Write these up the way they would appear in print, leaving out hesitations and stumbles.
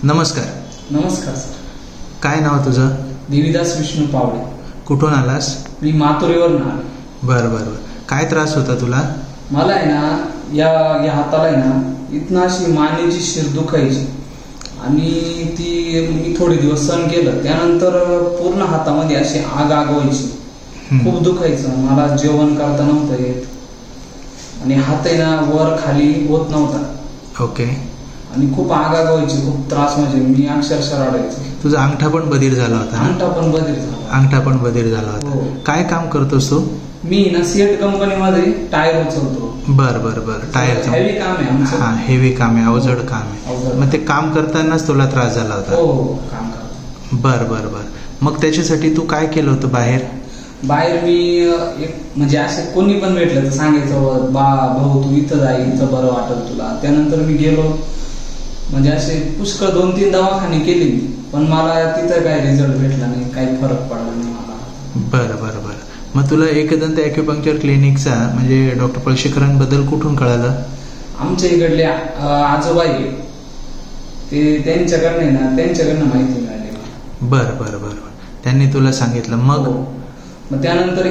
नमस्कार. नमस्कार सर. काय नाव तुझं? देवीदास विष्णू पावळे. कुठून आलास? मी मातुरीवरून आलो. बरं बरं बरं. काय त्रास होता तुला? मला आहे ना या हाताला आहे ना इथनं अशी मानेची शिर दुखायची आणि ती मी थोडे दिवस सहन केलं. त्यानंतर पूर्ण हातामध्ये अशी आग व्हायची, खूप दुखायचं. मला जेवण करता नव्हतं येत आणि हात आहे ना वर खाली होत नव्हता. ओके. आणि खूप आग व्हायची, खूप त्रास, म्हणजे मी अक्षरशः रडायचो. तुझा अंगठा पण बधीर झाला होता? अंगठा पण बधीर झाला. अंगठा पण बधीर झाला होता. हो. काय काम करतोस तू? मी ना सीएट कंपनीमध्ये टायर उचलतो. बर बर बर. टायरचं हेवी काम आहे आमचं. हा, हेवी काम आहे, अवजड काम आहे. मग ते काम करतानाच तुला त्रास झाला होता? हो, काम करतो. बर बर बर. मग त्याच्यासाठी तू काय केलं होतं बाहेर? मी एक म्हणजे असे कोणी पण भेटलं तर सांगायचं, भाऊ तू इथं जाई, इथं बरं वाटेल तुला. त्यानंतर मी गेलो, म्हणजे असे पुष्कळ 2-3 दवाखाने केले, पण मला तिथं काही रिझल्ट भेटला नाही, काही फरक पडला नाही मला. बरं बरं बरं. मग तुला एकदंत ॲक्युपंक्चर क्लिनिकचा म्हणजे डॉक्टर पळशीकरांबद्दल कुठून कळालं? आमच्या इकडले आजोबा आहे ते, त्यांच्याकडनं माहिती मिळाली. बरं बरं बरं. त्यांनी तुला सांगितलं. मग त्यानंतर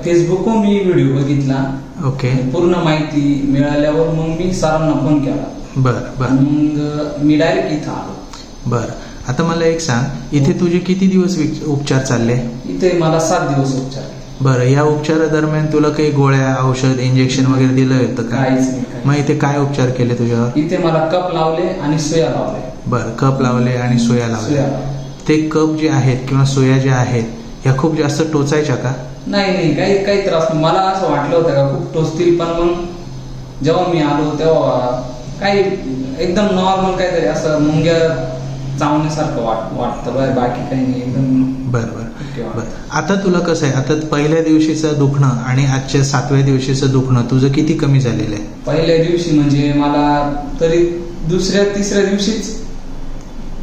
फेसबुकवर मी व्हिडिओ बघितला. ओके. पूर्ण माहिती मिळाल्यावर मग मी सरांना फोन केला. बरं बरं. मग मी डायरेक्ट इथं आलो. बरं. आता मला एक सांग, इथे तुझे किती दिवस उपचार चालले? इथे मला 7 दिवस उपचार. बरं. या उपचारादरम्यान तुला काही गोळ्या, औषध, इंजेक्शन वगैरे दिलं होतं का? काहीच नाही. मग इथे काय उपचार केले तुझ्यावर? इथे मला कप लावले आणि सुया लावले. बरं. कप लावले आणि सुया लावल्या. ते कप जे आहेत किंवा सुया ज्या आहेत ह्या खूप जास्त टोचायच्या का? नाही, काही त्रास नाही. मला असं वाटलं होतं का खूप टोचतील, पण मग जेव्हा मी आलो तेव्हा काही एकदम नॉर्मल, काहीतरी असं मुंग्या चावण्यासारखं वाटतं, बाकी काही नाही. एकदम बरं बरं बरं. आता तुला कसं आहे, आता पहिल्या दिवशीचं दुखणं आणि आजच्या 7व्या दिवशीचं दुखणं तुझं किती कमी झालेलं आहे? पहिल्या दिवशी म्हणजे मला तरी 2-3 दिवशीच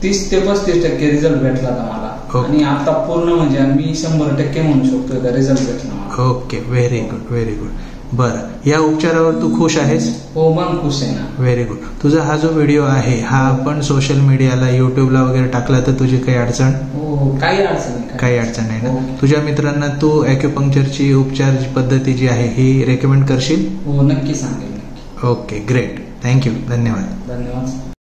30 ते 35% रिझल्ट भेटला होता मला. आणि आता पूर्ण म्हणजे मी 100% म्हणू शकतो का रिझल्ट भेटला मला. Okay. Very good, very good. बरं. या उपचारावर तू खुश आहेस? हो, मग खुश आहे ना. Very good. तुझा हा जो व्हिडिओ आहे हा आपण सोशल मीडियाला, युट्यूबला वगैरे टाकला तर तुझी काही अडचण? हो, काही अडचण नाही. काही अडचण नाही ना? तुझ्या मित्रांना तू ॲक्युपंक्चरची उपचार पद्धती जी आहे ही रेकमेंड करशील? हो, नक्की सांगेल. Okay, great. थँक्यू. धन्यवाद. धन्यवाद.